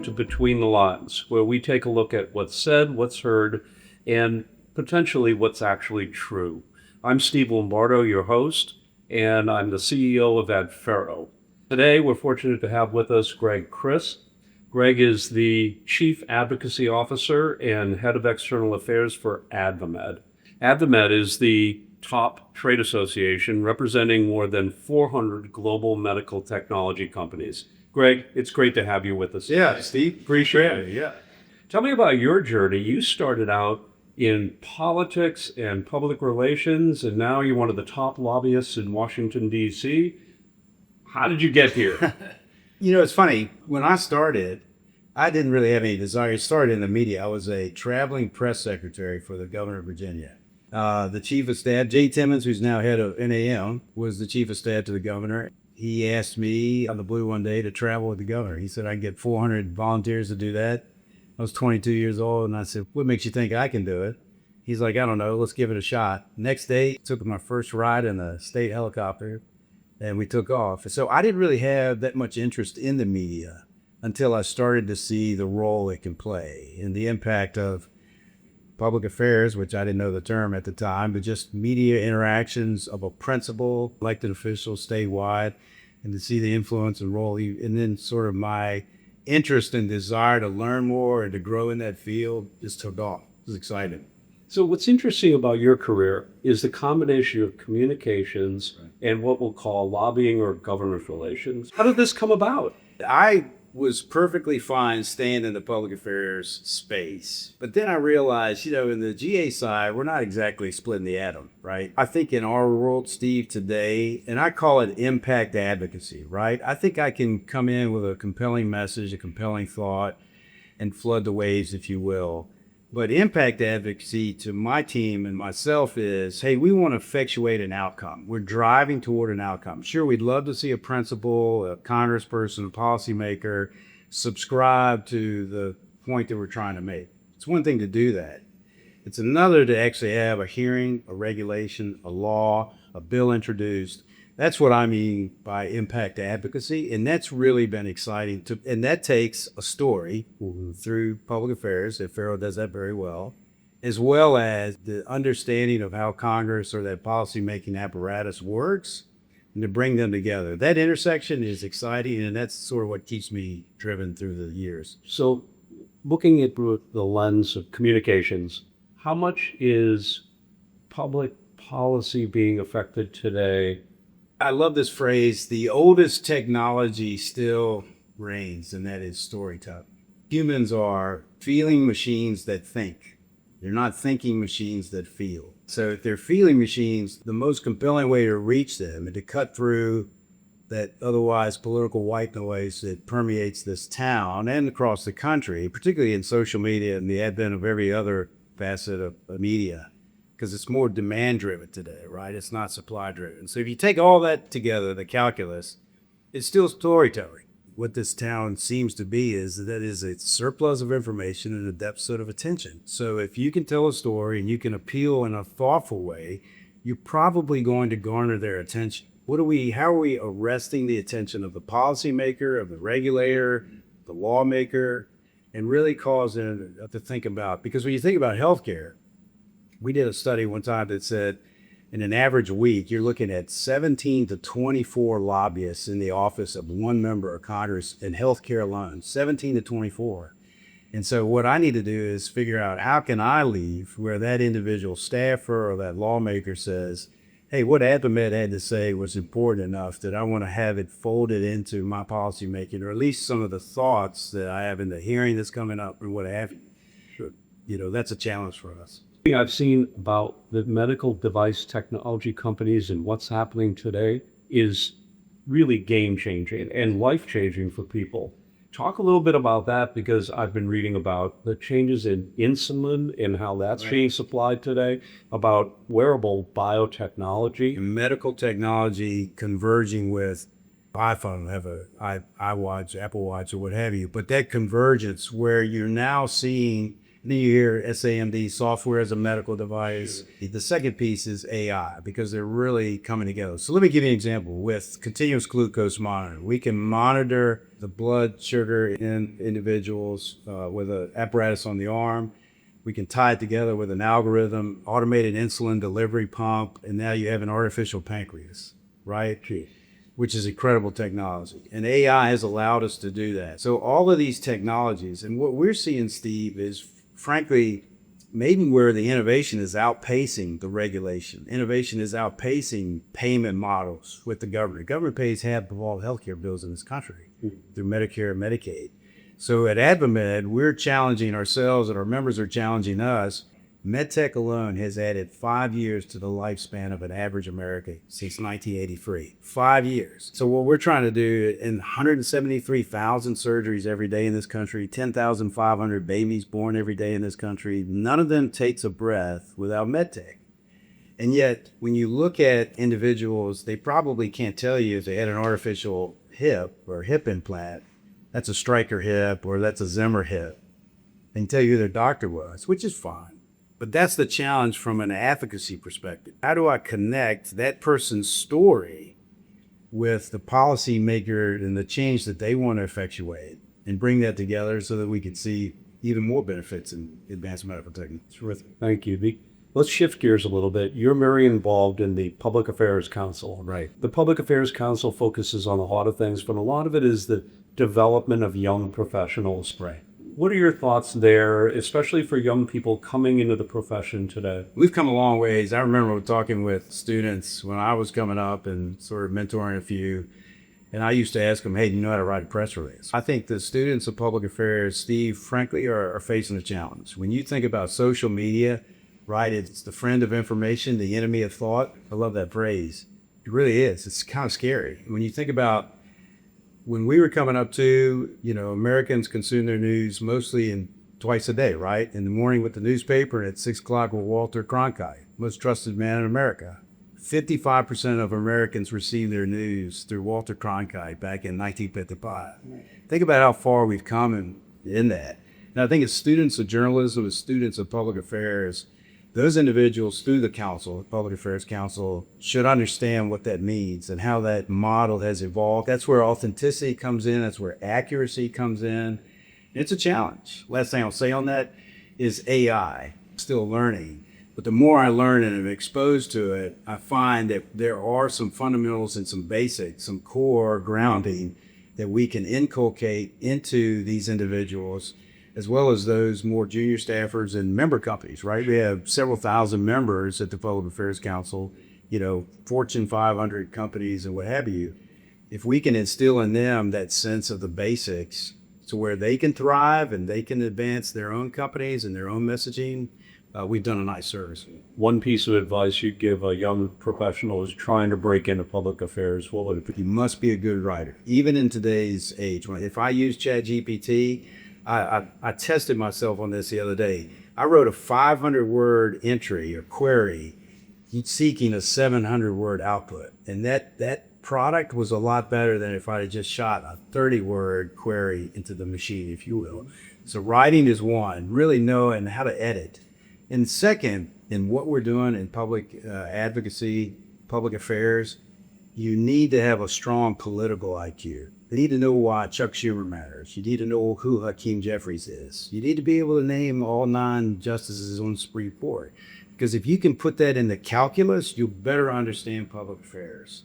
to Between the Lines, where we take a look at what's said, what's heard, and potentially what's actually true. I'm Steve Lombardo, your host, and I'm the CEO of Advacacy. Today, we're fortunate to have with us Greg Crist. Greg is the Chief Advocacy Officer and Head of External Affairs for AdvaMed. AdvaMed is the top trade association representing more than 400 global medical technology companies. Greg, it's great to have you with us. Yeah, Steve, appreciate it. Yeah. Tell me about your journey. You started out in politics and public relations, and now you're one of the top lobbyists in Washington, D.C. How did you get here? You know, it's funny. When I started, I didn't really have any desire to start in the media. I was a traveling press secretary for the governor of Virginia. The chief of staff, Jay Timmons, who's now head of NAM, was the chief of staff to the governor. He asked me on the blue one day to travel with the governor. He said I can get 400 volunteers to do that. I was 22 years old, and I said, what makes you think I can do it? He's like, I don't know, let's give it a shot. Next day, took my first ride in a state helicopter, and we took off. So I didn't really have that much interest in the media until I started to see the role it can play and the impact of public affairs, which I didn't know the term at the time, but just media interactions of a principal, elected official statewide, and to see the influence and role. And then sort of my interest and desire to learn more and to grow in that field just took off. It was exciting. So what's interesting about your career is the combination of communications and what we'll call lobbying or government relations. How did this come about? I was perfectly fine staying in the public affairs space. But then I realized, you know, in the GA side, we're not exactly splitting the atom, right? I think in our world, Steve, today, and I call it impact advocacy, right? I think I can come in with a compelling message, a compelling thought, and flood the waves, if you will. But impact advocacy to my team and myself is, hey, we want to effectuate an outcome. We're driving toward an outcome. Sure, we'd love to see a principal, a congressperson, a policymaker subscribe to the point that we're trying to make. It's one thing to do that. It's another to actually have a hearing, a regulation, a law, a bill introduced. That's what I mean by impact advocacy, and that's really been exciting. And that takes a story through public affairs, if Farrell does that very well as the understanding of how Congress or that policymaking apparatus works, and to bring them together. That intersection is exciting, and that's sort of what keeps me driven through the years. So looking at through the lens of communications, how much is public policy being affected today? I love this phrase, the oldest technology still reigns, and that is storytelling. Humans are feeling machines that think. They're not thinking machines that feel. So if they're feeling machines, the most compelling way to reach them and to cut through that otherwise political white noise that permeates this town and across the country, particularly in social media and the advent of every other facet of media, because it's more demand-driven today, right? It's not supply-driven. So if you take all that together, the calculus, it's still storytelling. What this town seems to be is that is a surplus of information and a deficit of attention. So if you can tell a story and you can appeal in a thoughtful way, you're probably going to garner their attention. How are we arresting the attention of the policymaker, of the regulator, the lawmaker, and really cause them to think about? Because when you think about healthcare, we did a study one time that said in an average week, you're looking at 17 to 24 lobbyists in the office of one member of Congress in healthcare alone, 17 to 24. And so what I need to do is figure out how can I leave where that individual staffer or that lawmaker says, hey, what AdvaMed had to say was important enough that I want to have it folded into my policy making, or at least some of the thoughts that I have in the hearing that's coming up or what have you. Sure. You know, that's a challenge for us. I've seen about the medical device technology companies and what's happening today is really game-changing and life-changing for people. Talk a little bit about that, because I've been reading about the changes in insulin and how that's being supplied today, about wearable biotechnology. Medical technology converging with iPhone, have a iWatch, Apple Watch, or what have you, but that convergence where you're now seeing Then you hear SAMD, software as a medical device. The second piece is AI, because they're really coming together. So let me give you an example. With continuous glucose monitoring, we can monitor the blood sugar in individuals with an apparatus on the arm. We can tie it together with an algorithm, automated insulin delivery pump, and now you have an artificial pancreas, right? Which is incredible technology. And AI has allowed us to do that. So all of these technologies, and what we're seeing, Steve, is frankly, maybe where the innovation is outpacing the regulation. Innovation is outpacing payment models with the government. Government pays half of all healthcare bills in this country through Medicare and Medicaid. So at AdvaMed, we're challenging ourselves and our members are challenging us. MedTech alone has added 5 years to the lifespan of an average American since 1983. 5 years. So what we're trying to do, in 173,000 surgeries every day in this country, 10,500 babies born every day in this country, none of them takes a breath without MedTech. And yet, when you look at individuals, they probably can't tell you if they had an artificial hip or hip implant, that's a Stryker hip or that's a Zimmer hip. They can tell you who their doctor was, which is fine. But that's the challenge from an advocacy perspective. How do I connect that person's story with the policymaker and the change that they want to effectuate and bring that together so that we can see even more benefits in advanced medical technology? Terrific. Thank you. Let's shift gears a little bit. You're very involved in the Public Affairs Council. Right. The Public Affairs Council focuses on a lot of things, but a lot of it is the development of young professionals. Right. What are your thoughts there, especially for young people coming into the profession today? We've come a long ways. I remember talking with students when I was coming up and sort of mentoring a few, and I used to ask them, hey, do you know how to write a press release? I think the students of public affairs, Steve, frankly, are facing a challenge. When you think about social media, right, it's the friend of information, the enemy of thought. I love that phrase. It really is. It's kind of scary. When you think about when we were coming up to, Americans consume their news mostly in twice a day, right? In the morning with the newspaper and at 6 o'clock with Walter Cronkite, most trusted man in America. 55% of Americans receive their news through Walter Cronkite back in 1955. Think about how far we've come in that. And I think as students of journalism, as students of public affairs, those individuals through the council, Public Affairs Council, should understand what that means and how that model has evolved. That's where authenticity comes in. That's where accuracy comes in. It's a challenge. Last thing I'll say on that is AI. Still learning. But the more I learn and am exposed to it, I find that there are some fundamentals and some basics, some core grounding that we can inculcate into these individuals, as well as those more junior staffers and member companies, right? We have several thousand members at the Public Affairs Council, Fortune 500 companies and what have you. If we can instill in them that sense of the basics to where they can thrive and they can advance their own companies and their own messaging, we've done a nice service. One piece of advice you'd give a young professional who's trying to break into public affairs, what would it be? You must be a good writer, even in today's age. If I use ChatGPT, I tested myself on this the other day. I wrote a 500-word entry or query seeking a 700-word output. And that product was a lot better than if I had just shot a 30-word query into the machine, if you will. So writing is one, really knowing how to edit. And second, in what we're doing in public advocacy, public affairs, you need to have a strong political IQ. You need to know why Chuck Schumer matters. You need to know who Hakeem Jeffries is. You need to be able to name all 9 justices on the Supreme Court. Because if you can put that in the calculus, you'll better understand public affairs.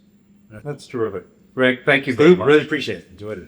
That's terrific. Greg, thank you very much. Really appreciate it. Enjoyed it.